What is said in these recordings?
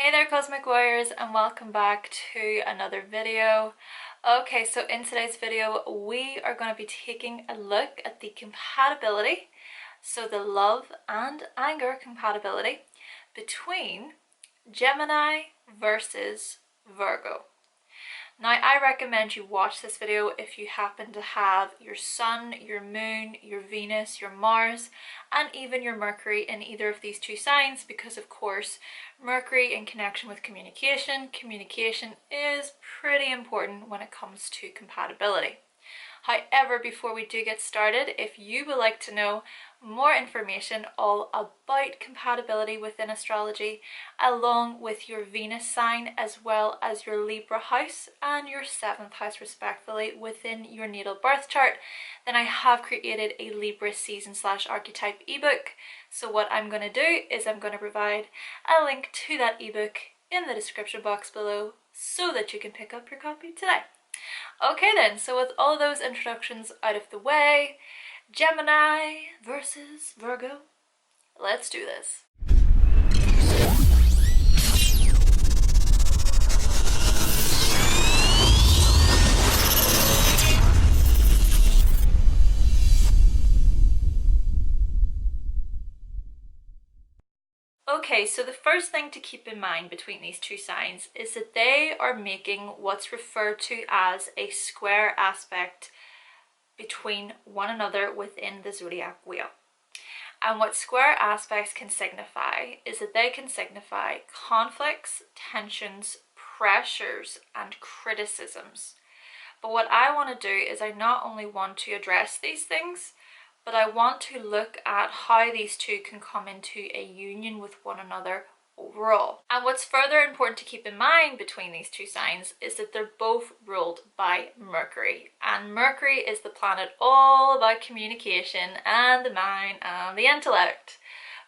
Hey there Cosmic Warriors, and welcome back to another video. Okay, so in today's video we are going to be taking a look at the compatibility, so the love and anger compatibility between Gemini versus Virgo. Now, I recommend you watch this video if you happen to have your Sun, your Moon, your Venus, your Mars, and even your Mercury in either of these two signs, because of course, Mercury in connection with communication is pretty important when it comes to compatibility. However, before we do get started, if you would like to know more information all about compatibility within astrology, along with your Venus sign as well as your Libra house and your 7th house respectively within your natal birth chart, then I have created a Libra season/archetype ebook. So what I'm going to do is I'm going to provide a link to that ebook in the description box below so that you can pick up your copy today. Okay then, so with all those introductions out of the way, Gemini versus Virgo, let's do this. Okay, so the first thing to keep in mind between these two signs is that they are making what's referred to as a square aspect between one another within the zodiac wheel. And what square aspects can signify is that they can signify conflicts, tensions, pressures, and criticisms. But what I want to do is I not only want to address these things, but I want to look at how these two can come into a union with one another overall. And what's further important to keep in mind between these two signs is that they're both ruled by Mercury. And Mercury is the planet all about communication and the mind and the intellect.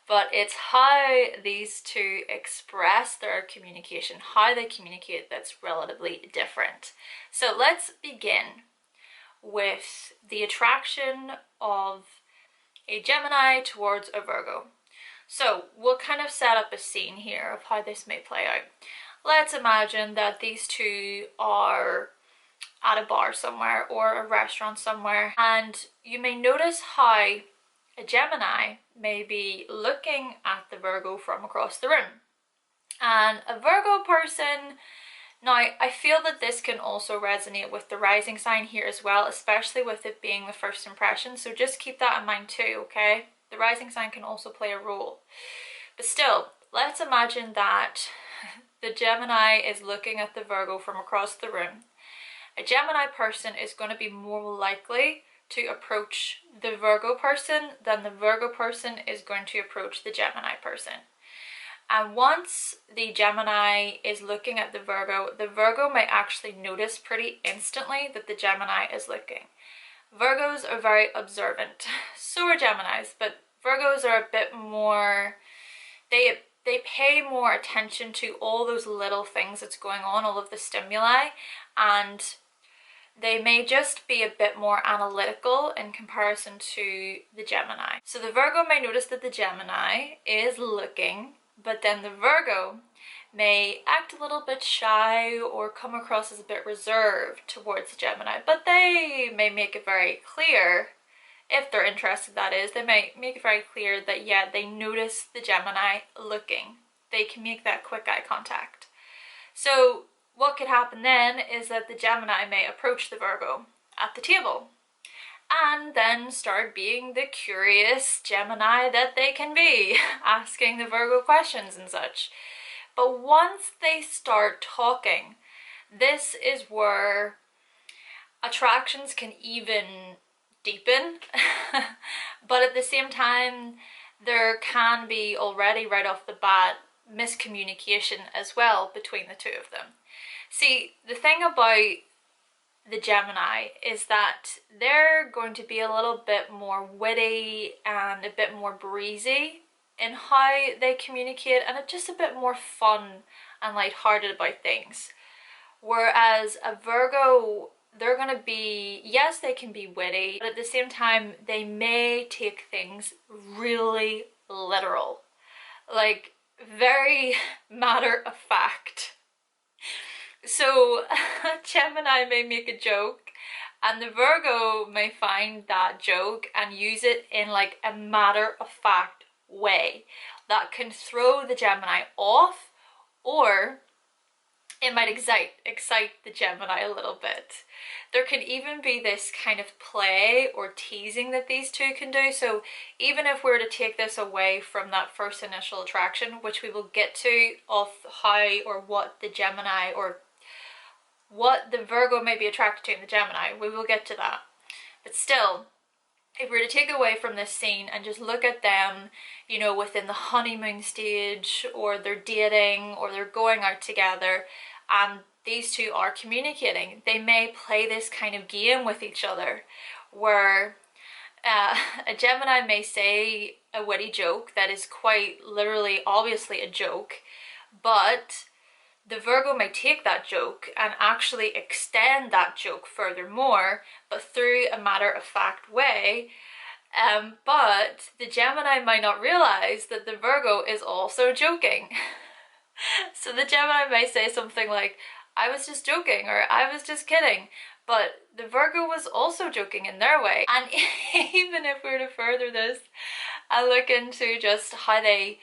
But it's how these two express their communication, how they communicate, that's relatively different. So let's begin with the attraction of a Gemini towards a Virgo. So we'll kind of set up a scene here of how this may play out. Let's imagine that these two are at a bar somewhere or a restaurant somewhere, and you may notice how a Gemini may be looking at the Virgo from across the room. And a Virgo person, now, I feel that this can also resonate with the rising sign here as well, especially with it being the first impression. So just keep that in mind too, okay? The rising sign can also play a role. But still, let's imagine that the Gemini is looking at the Virgo from across the room. A Gemini person is going to be more likely to approach the Virgo person than the Virgo person is going to approach the Gemini person. And once the Gemini is looking at the Virgo may actually notice pretty instantly that the Gemini is looking. Virgos are very observant. So are Geminis, but Virgos are a bit more, they pay more attention to all those little things that's going on, all of the stimuli, and they may just be a bit more analytical in comparison to the Gemini. So the Virgo may notice that the Gemini is looking, but then the Virgo may act a little bit shy or come across as a bit reserved towards the Gemini. But they may make it very clear, if they're interested that is, they may make it very clear that yeah, they notice the Gemini looking. They can make that quick eye contact. So what could happen then is that the Gemini may approach the Virgo at the table and then start being the curious Gemini that they can be, asking the Virgo questions and such. But once they start talking, this is where attractions can even deepen, but at the same time, there can be already right off the bat miscommunication as well between the two of them. See, the thing about the Gemini is that they're going to be a little bit more witty and a bit more breezy in how they communicate, and it's just a bit more fun and lighthearted about things. Whereas a Virgo, they're going to be, yes, they can be witty, but at the same time, they may take things really literal. Like, very matter of fact. So Gemini may make a joke and the Virgo may find that joke and use it in like a matter of fact way that can throw the Gemini off, or it might excite the Gemini a little bit. There can even be this kind of play or teasing that these two can do. So even if we were to take this away from that first initial attraction, which we will get to, of how or what the Gemini or what the Virgo may be attracted to in the Gemini, we will get to that. But still, if we were to take away from this scene and just look at them, you know, within the honeymoon stage, or they're dating, or they're going out together, and these two are communicating, they may play this kind of game with each other where a Gemini may say a witty joke that is quite literally, obviously a joke, but the Virgo may take that joke and actually extend that joke furthermore, but through a matter-of-fact way. But the Gemini might not realize that the Virgo is also joking. So the Gemini may say something like, I was just joking, or I was just kidding. But the Virgo was also joking in their way. And even if we were to further this and look into just how they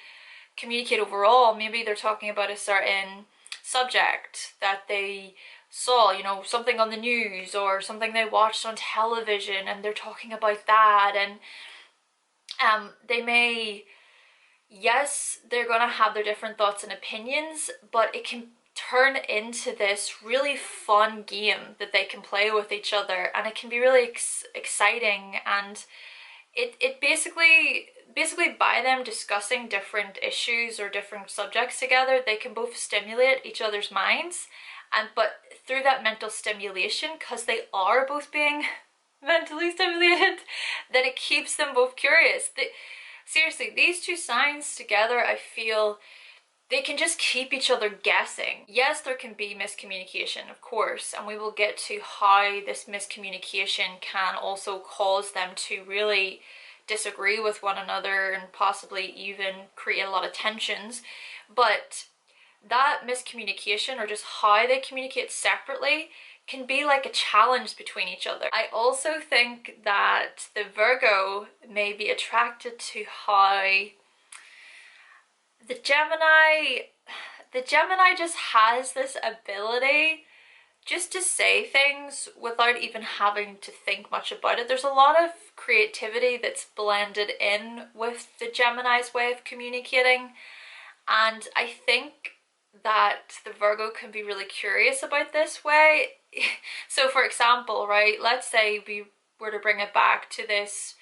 communicate overall, maybe they're talking about a certain subject that they saw, you know, something on the news or something they watched on television, and they're talking about that, and they may, yes, they're gonna have their different thoughts and opinions, but it can turn into this really fun game that they can play with each other, and it can be really exciting. And it basically by them discussing different issues or different subjects together, they can both stimulate each other's minds, but through that mental stimulation, because they are both being mentally stimulated, then it keeps them both curious. Seriously, these two signs together, I feel they can just keep each other guessing. Yes, there can be miscommunication, of course, and we will get to how this miscommunication can also cause them to really disagree with one another and possibly even create a lot of tensions. But that miscommunication, or just how they communicate separately, can be like a challenge between each other. I also think that the Virgo may be attracted to how the Gemini just has this ability just to say things without even having to think much about it. There's a lot of creativity that's blended in with the Gemini's way of communicating, and I think that the Virgo can be really curious about this way. So for example, right, let's say we were to bring it back to this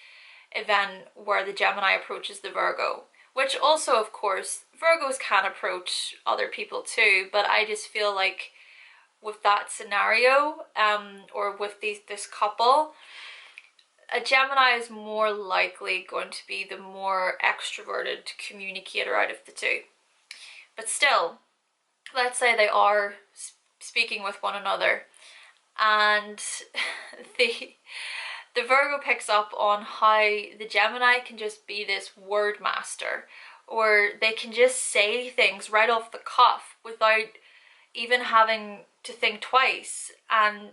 event where the Gemini approaches the Virgo, which also, of course, Virgos can approach other people too, but I just feel like with that scenario, or with this couple, a Gemini is more likely going to be the more extroverted communicator out of the two. But still, let's say they are speaking with one another, and the Virgo picks up on how the Gemini can just be this word master, or they can just say things right off the cuff without even having to think twice, and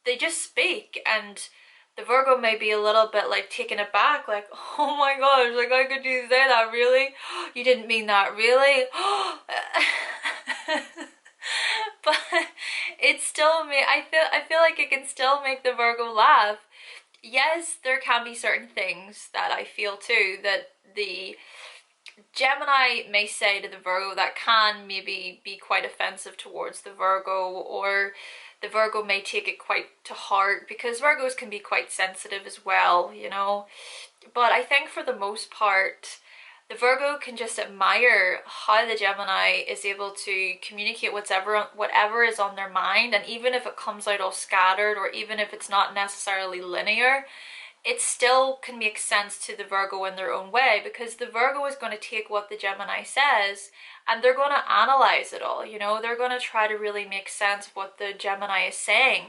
they just speak, and the Virgo may be a little bit like taken aback, like, oh my gosh, like, how could you say that, really? You didn't mean that, really? But it's still me. I feel like it can still make the Virgo laugh. Yes, there can be certain things that I feel too that the Gemini may say to the Virgo that can maybe be quite offensive towards the Virgo, or the Virgo may take it quite to heart, because Virgos can be quite sensitive as well, you know. But I think for the most part, the Virgo can just admire how the Gemini is able to communicate whatever is on their mind, and even if it comes out all scattered, or even if it's not necessarily linear, it still can make sense to the Virgo in their own way, because the Virgo is going to take what the Gemini says and they're going to analyze it all, you know. They're going to try to really make sense of what the Gemini is saying.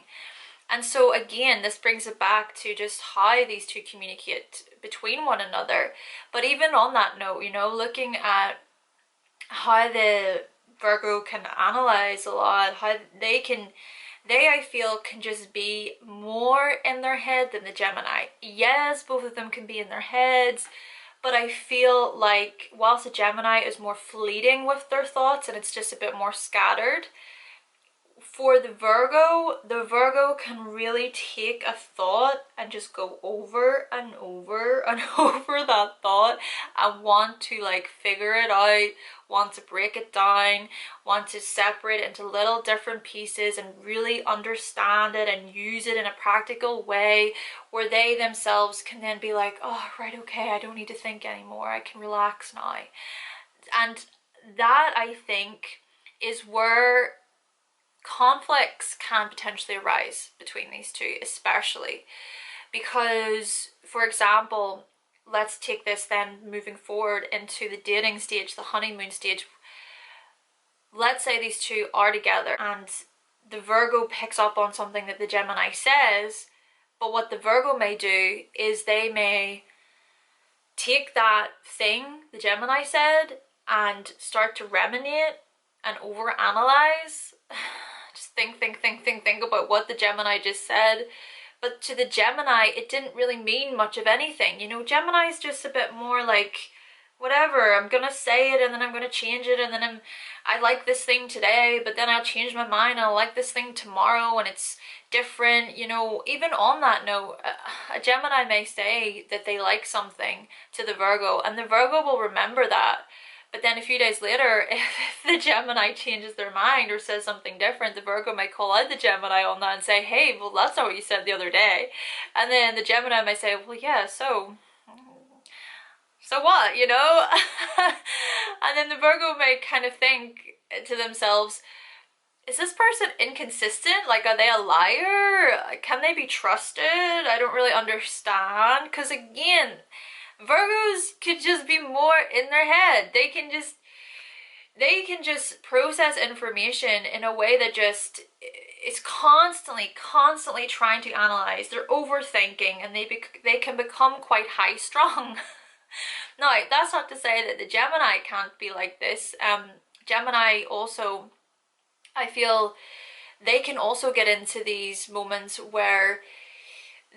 And so again, this brings it back to just how these two communicate between one another. But even on that note, you know, looking at how the Virgo can analyze a lot, how they I feel can just be more in their head than the Gemini. Yes, both of them can be in their heads, but I feel like whilst the Gemini is more fleeting with their thoughts and it's just a bit more scattered, for the Virgo can really take a thought and just go over and over and over that thought and want to like figure it out, want to break it down, want to separate it into little different pieces and really understand it and use it in a practical way where they themselves can then be like, oh, right, okay, I don't need to think anymore, I can relax now. And that, I think, is where conflicts can potentially arise between these two, especially because, for example, let's take this then moving forward into the dating stage, the honeymoon stage. Let's say these two are together and the Virgo picks up on something that the Gemini says, but what the Virgo may do is they may take that thing the Gemini said and start to ruminate and overanalyze. Just think about what the Gemini just said. But to the Gemini, it didn't really mean much of anything. You know, Gemini's just a bit more like, whatever, I'm gonna say it and then I'm gonna change it, and then I like this thing today, but then I'll change my mind and I'll like this thing tomorrow and it's different. You know, even on that note, a Gemini may say that they like something to the Virgo and the Virgo will remember that. But then a few days later, if the Gemini changes their mind or says something different, the Virgo might call out the Gemini on that and say, hey, well, that's not what you said the other day. And then the Gemini might say, well, yeah, so what, you know? And then the Virgo might kind of think to themselves, is this person inconsistent? Like, are they a liar? Can they be trusted? I don't really understand. Because again, Virgos could just be more in their head. They can just process information in a way that just is constantly trying to analyze. They're overthinking and they can become quite high strung. Now, that's not to say that the Gemini can't be like this. Gemini also, I feel, they can also get into these moments where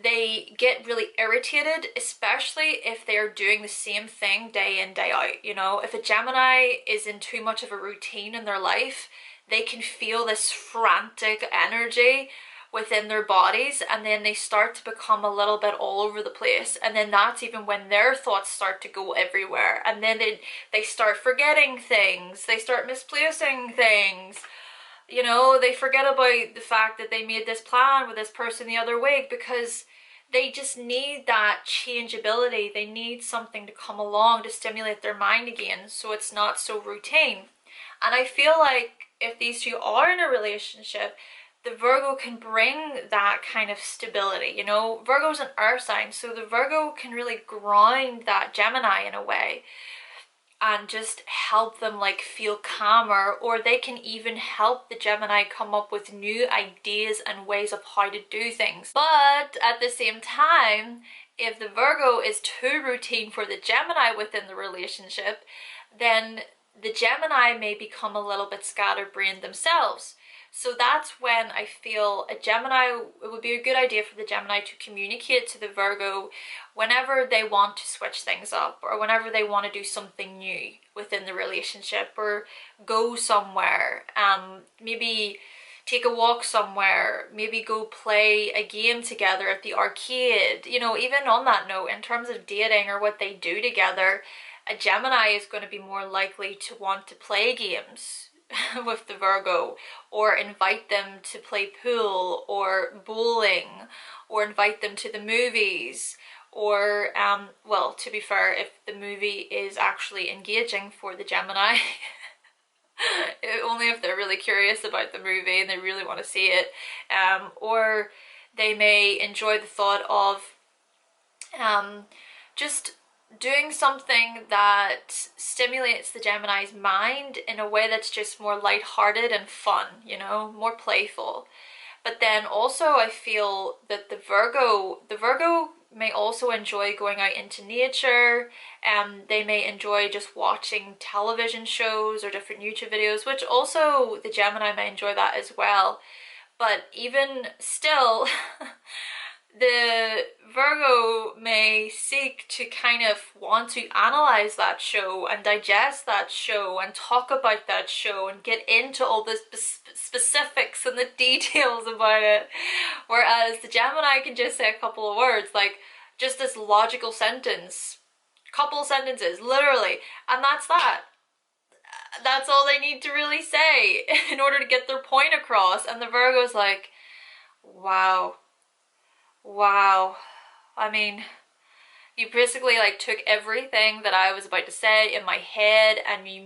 they get really irritated, especially if they're doing the same thing day in, day out. You know, if a Gemini is in too much of a routine in their life, they can feel this frantic energy within their bodies, and then they start to become a little bit all over the place, and then that's even when their thoughts start to go everywhere, and then they start forgetting things, they start misplacing things. You know, they forget about the fact that they made this plan with this person the other week because they just need that changeability. They need something to come along to stimulate their mind again so it's not so routine. And I feel like if these two are in a relationship, the Virgo can bring that kind of stability. You know, Virgo's an earth sign, so the Virgo can really ground that Gemini in a way and just help them like feel calmer, or they can even help the Gemini come up with new ideas and ways of how to do things. But at the same time, if the Virgo is too routine for the Gemini within the relationship, then the Gemini may become a little bit scatterbrained themselves. So that's when I feel a Gemini, it would be a good idea for the Gemini to communicate to the Virgo whenever they want to switch things up, or whenever they want to do something new within the relationship, or go somewhere, maybe take a walk somewhere, maybe go play a game together at the arcade. You know, even on that note, in terms of dating or what they do together, a Gemini is going to be more likely to want to play games with the Virgo, or invite them to play pool or bowling, or invite them to the movies, or well, to be fair, if the movie is actually engaging for the Gemini, only if they're really curious about the movie and they really want to see it, or they may enjoy the thought of just doing something that stimulates the Gemini's mind in a way that's just more lighthearted and fun, you know, more playful. But then also I feel that the Virgo may also enjoy going out into nature. They may enjoy just watching television shows or different YouTube videos, which also the Gemini may enjoy that as well. But even still, the Virgo may seek to kind of want to analyze that show and digest that show and talk about that show and get into all the specifics and the details about it. Whereas the Gemini can just say a couple of words, like just this logical sentence, couple sentences, literally, and that's that. That's all they need to really say in order to get their point across. And the Virgo's like, wow. Wow. I mean, you basically like took everything that I was about to say in my head and you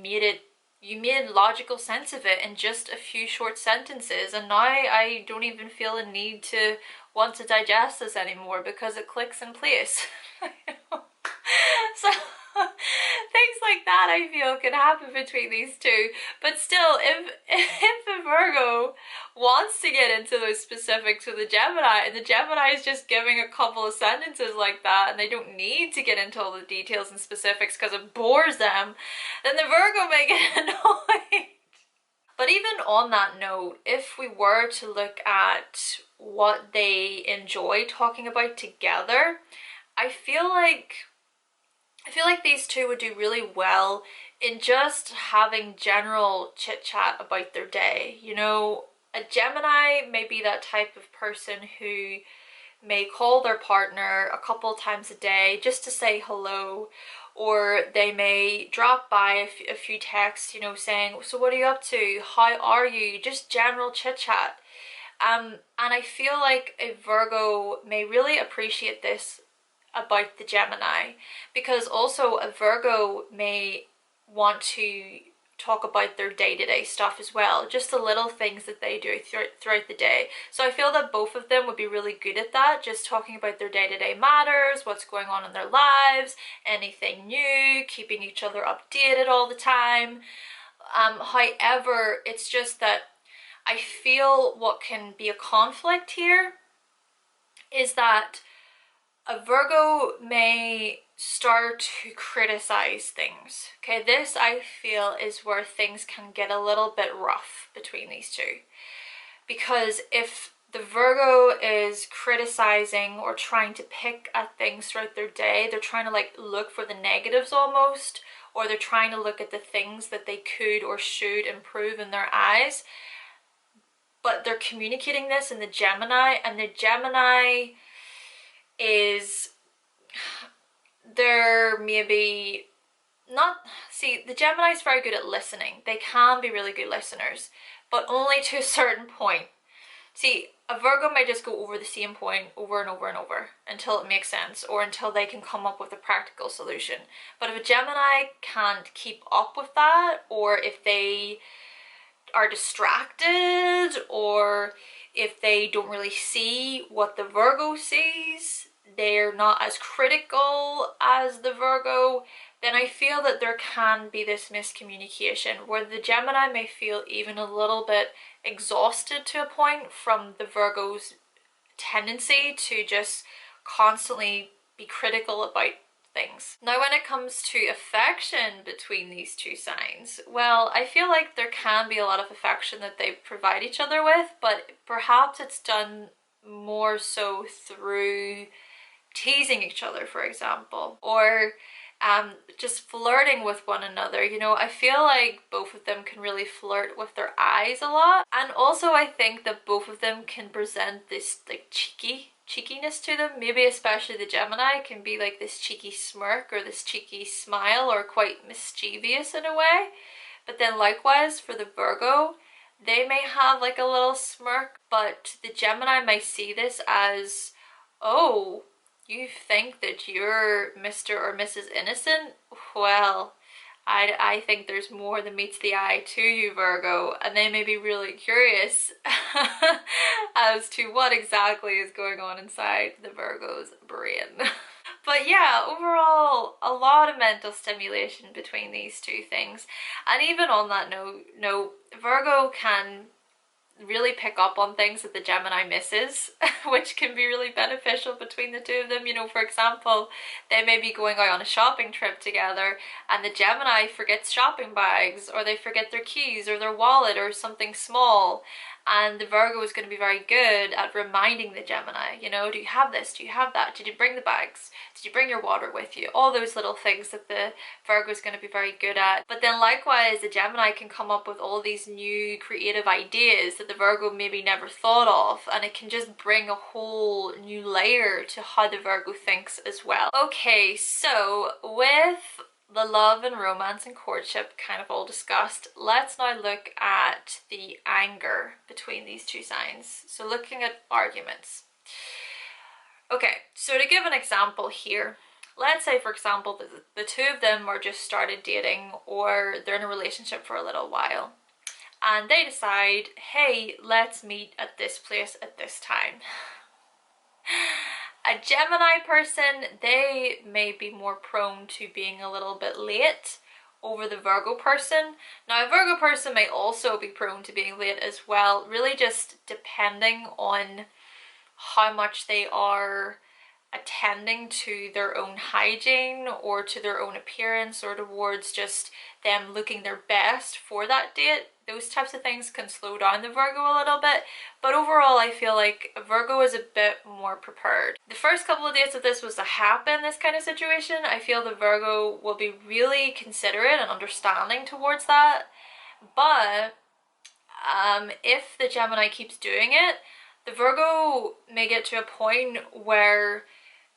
made logical sense of it in just a few short sentences, and now I don't even feel a need to want to digest this anymore because it clicks in place. So things like that I feel can happen between these two. But still, if the Virgo wants to get into those specifics with the Gemini, and the Gemini is just giving a couple of sentences like that and they don't need to get into all the details and specifics because it bores them, then the Virgo may get annoyed. But even on that note, if we were to look at what they enjoy talking about together, I feel like these two would do really well in just having general chit chat about their day. You know, a Gemini may be that type of person who may call their partner a couple times a day just to say hello, or they may drop by a few texts, you know, saying, so what are you up to? How are you? Just general chit chat. And I feel like a Virgo may really appreciate this about the Gemini, because also a Virgo may want to talk about their day-to-day stuff as well, just the little things that they do throughout the day. So I feel that both of them would be really good at that, just talking about their day-to-day matters, what's going on in their lives, anything new, keeping each other updated all the time. However, it's just that I feel what can be a conflict here is that a Virgo may start to criticize things. Okay, this I feel is where things can get a little bit rough between these two. Because if the Virgo is criticizing or trying to pick at things throughout their day, they're trying to like look for the negatives almost, or they're trying to look at the things that they could or should improve in their eyes. But they're communicating this in the Gemini, and the Gemini is, they're maybe not, see, the Gemini is very good at listening. They can be really good listeners, but only to a certain point. See, a Virgo may just go over the same point over and over and over until it makes sense, or until they can come up with a practical solution. But if a Gemini can't keep up with that, or if they are distracted, or if they don't really see what the Virgo sees, they're not as critical as the Virgo, then I feel that there can be this miscommunication where the Gemini may feel even a little bit exhausted to a point from the Virgo's tendency to just constantly be critical about things. Now, when it comes to affection between these two signs, well, I feel like there can be a lot of affection that they provide each other with, but perhaps it's done more so through teasing each other, for example, or just flirting with one another. You know, I feel like both of them can really flirt with their eyes a lot, and also I think that both of them can present this like cheekiness to them. Maybe especially the Gemini can be like this cheeky smirk or this cheeky smile, or quite mischievous in a way. But then likewise for the Virgo, they may have like a little smirk, but the Gemini may see this as, oh, you think that you're Mr. or Mrs. Innocent? Well, I think there's more than meets the eye to you, Virgo, and they may be really curious as to what exactly is going on inside the Virgo's brain. But yeah, overall, a lot of mental stimulation between these two things. And even on that note, Virgo can really pick up on things that the Gemini misses, which can be really beneficial between the two of them. You know, for example, they may be going out on a shopping trip together and the Gemini forgets shopping bags, or they forget their keys or their wallet or something small, and the Virgo is going to be very good at reminding the Gemini, you know, do you have this? Do you have that? Did you bring the bags? Did you bring your water with you? All those little things that the Virgo is going to be very good at. But then likewise, the Gemini can come up with all these new creative ideas that the Virgo maybe never thought of, and it can just bring a whole new layer to how the Virgo thinks as well. Okay, so with the love and romance and courtship kind of all discussed, let's now look at the anger between these two signs. So looking at arguments. Okay, so to give an example here, let's say for example that the two of them are just started dating, or they're in a relationship for a little while, and they decide, hey, let's meet at this place at this time. A Gemini person, they may be more prone to being a little bit late over the Virgo person. Now, a Virgo person may also be prone to being late as well, really just depending on how much they are attending to their own hygiene or to their own appearance, or towards just them looking their best for that date. Those types of things can slow down the Virgo a little bit, but overall I feel like Virgo is a bit more prepared. The first couple of dates of this was to happen, this kind of situation, I feel the Virgo will be really considerate and understanding towards that. But if the Gemini keeps doing it, the Virgo may get to a point where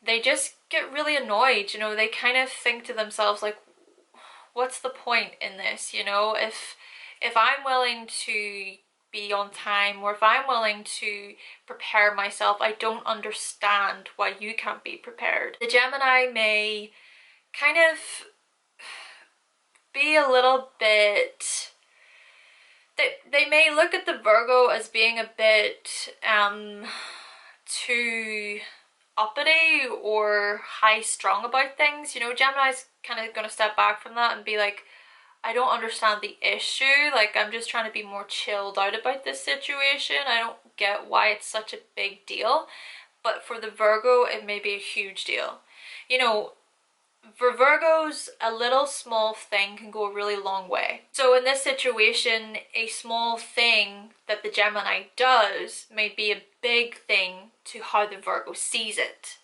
they just get really annoyed, you know, they kind of think to themselves like, what's the point in this, you know, if I'm willing to be on time, or if I'm willing to prepare myself, I don't understand why you can't be prepared. The Gemini may kind of be a little bit, they may look at the Virgo as being a bit too uppity or high strung about things. You know, Gemini's kind of going to step back from that and be like, I don't understand the issue, like I'm just trying to be more chilled out about this situation. I don't get why it's such a big deal. But for the Virgo, it may be a huge deal. You know, for Virgos, a little small thing can go a really long way. So in this situation, a small thing that the Gemini does may be a big thing to how the Virgo sees it.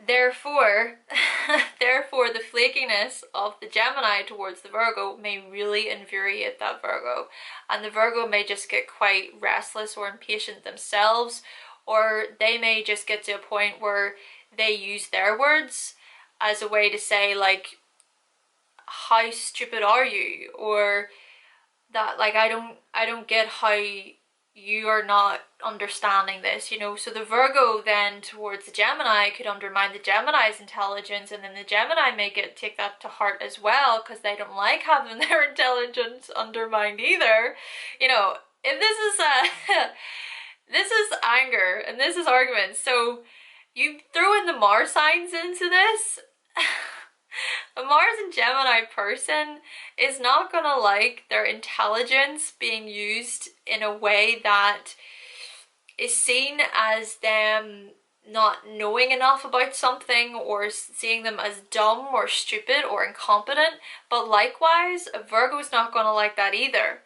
Therefore, the flakiness of the Gemini towards the Virgo may really infuriate that Virgo, and the Virgo may just get quite restless or impatient themselves, or they may just get to a point where they use their words as a way to say like, how stupid are you, or that like I don't get how you are not understanding this, you know. So the Virgo then towards the Gemini could undermine the Gemini's intelligence, and then the Gemini may take that to heart as well, because they don't like having their intelligence undermined either. You know, if this is this is anger and this is argument, so you throw in the Mars signs into this. A Mars and Gemini person is not gonna like their intelligence being used in a way that is seen as them not knowing enough about something, or seeing them as dumb or stupid or incompetent. But likewise, a Virgo is not gonna like that either.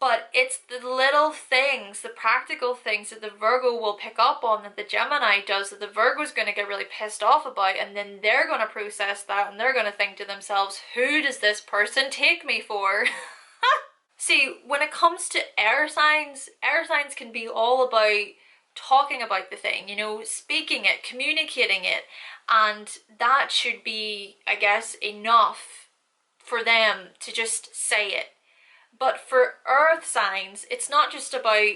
But it's the little things, the practical things that the Virgo will pick up on that the Gemini does, that the Virgo's going to get really pissed off about, and then they're going to process that and they're going to think to themselves, who does this person take me for? See, when it comes to air signs can be all about talking about the thing, you know, speaking it, communicating it, and that should be, I guess, enough for them to just say it. But for earth signs, it's not just about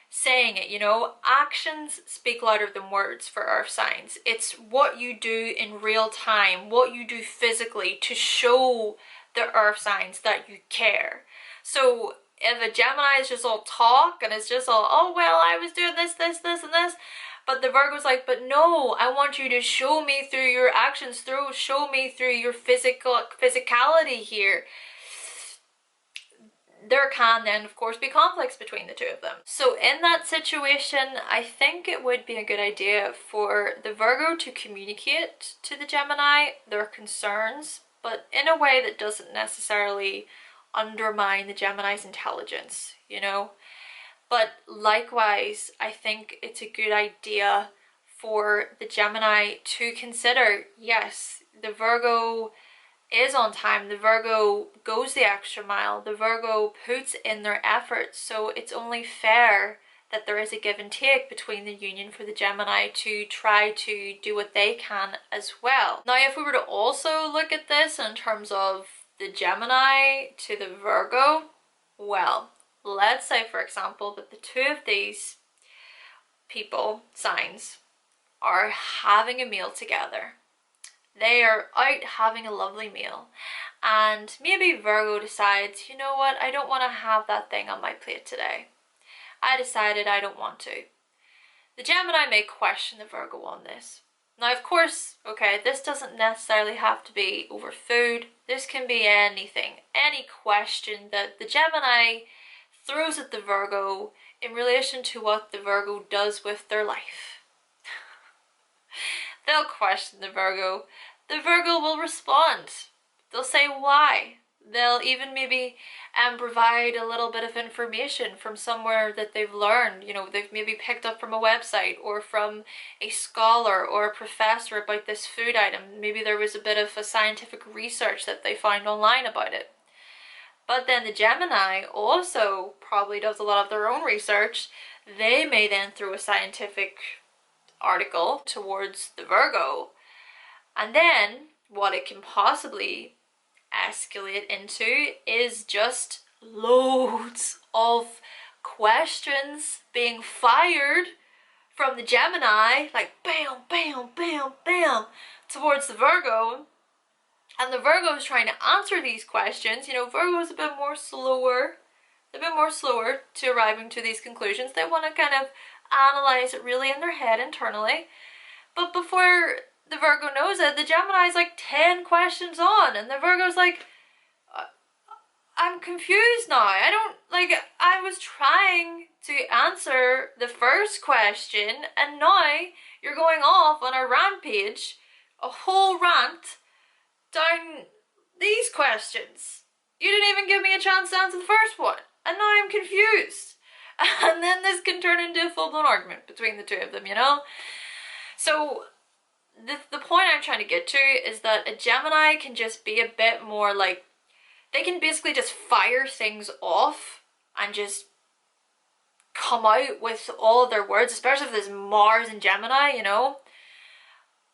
saying it, you know. Actions speak louder than words for earth signs. It's what you do in real time, what you do physically to show the earth signs that you care. So if a Gemini is just all talk and it's just all, oh well, I was doing this, this, this, and this, but the Virgo's like, but no, I want you to show me through your actions, show me through your physicality here. there can then of course be conflicts between the two of them. So in that situation, I think it would be a good idea for the Virgo to communicate to the Gemini their concerns, but in a way that doesn't necessarily undermine the Gemini's intelligence, you know. But likewise, I think it's a good idea for the Gemini to consider, yes, the Virgo is on time, the Virgo goes the extra mile, the Virgo puts in their effort, so it's only fair that there is a give and take between the union for the Gemini to try to do what they can as well. Now, if we were to also look at this in terms of the Gemini to the Virgo, well, let's say, for example, that the two of these people, signs, are having a meal together. They are out having a lovely meal, and maybe Virgo decides, you know what, I don't want to have that thing on my plate today. I decided I don't want to. The Gemini may question the Virgo on this. Now, of course, okay, this doesn't necessarily have to be over food. This can be anything, any question that the Gemini throws at the Virgo in relation to what the Virgo does with their life. They'll question the Virgo. The Virgo will respond. They'll say why. They'll even maybe provide a little bit of information from somewhere that they've learned. You know, they've maybe picked up from a website or from a scholar or a professor about this food item. Maybe there was a bit of a scientific research that they found online about it. But then the Gemini also probably does a lot of their own research. They may then throw a scientific article towards the Virgo, and then what it can possibly escalate into is just loads of questions being fired from the Gemini, like bam, bam, bam, bam, towards the Virgo. And the Virgo is trying to answer these questions. You know, Virgo's a bit more slower. They're a bit more slower to arriving to these conclusions. They want to kind of analyze it really in their head internally. But before the Virgo knows it, the Gemini's like 10 questions on, and the Virgo's like, I'm confused now. I was trying to answer the first question, and now you're going off on a rampage, a whole rant down these questions. You didn't even give me a chance to answer the first one, and now I'm confused. And then this can turn into a full-blown argument between the two of them, you know? So the point I'm trying to get to is that a Gemini can just be a bit more like, they can basically just fire things off and just come out with all of their words, especially if there's Mars and Gemini, you know?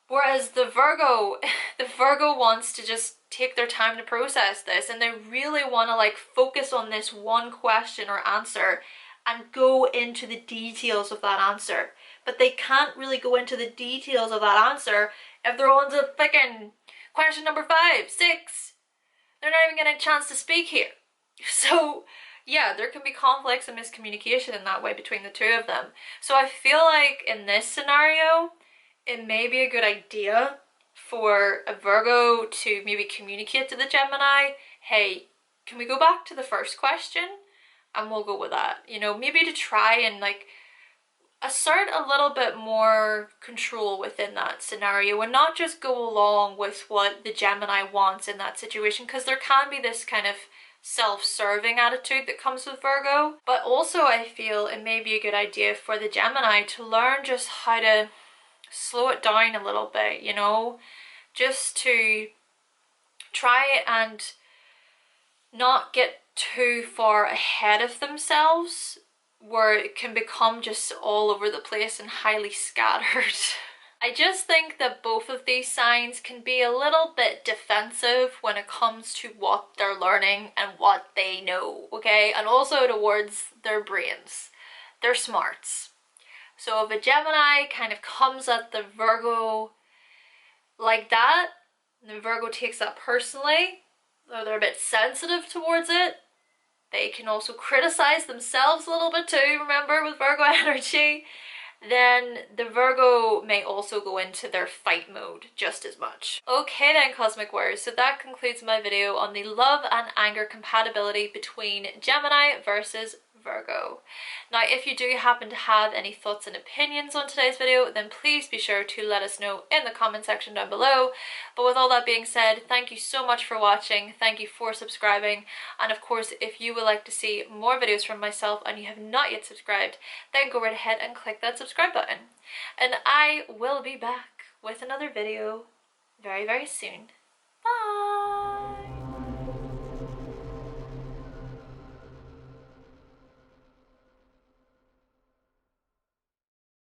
Whereas the Virgo wants to just take their time to process this, and they really want to like focus on this one question or answer and go into the details of that answer. But they can't really go into the details of that answer if they're on to picking question number 5, 6. They're not even getting a chance to speak here. So yeah, there can be conflicts and miscommunication in that way between the two of them. So I feel like in this scenario, it may be a good idea for a Virgo to maybe communicate to the Gemini, hey, can we go back to the first question? And we'll go with that. You know, maybe to try and like assert a little bit more control within that scenario and not just go along with what the Gemini wants in that situation, because there can be this kind of self-serving attitude that comes with Virgo. But also I feel it may be a good idea for the Gemini to learn just how to slow it down a little bit, you know, just to try and not get too far ahead of themselves where it can become just all over the place and highly scattered. I just think that both of these signs can be a little bit defensive when it comes to what they're learning and what they know, okay? And also towards their brains, their smarts. So if a Gemini kind of comes at the Virgo like that, and the Virgo takes that personally, or they're a bit sensitive towards it, they can also criticize themselves a little bit too, remember, with Virgo energy. then the Virgo may also go into their fight mode just as much. Okay then, Cosmic Warriors, so that concludes my video on the love and anger compatibility between Gemini versus Virgo. Now, if you do happen to have any thoughts and opinions on today's video, then please be sure to let us know in the comment section down below. But with all that being said, thank you so much for watching, thank you for subscribing, and of course, if you would like to see more videos from myself and you have not yet subscribed, then go right ahead and click that subscribe button. And I will be back with another video very, very soon.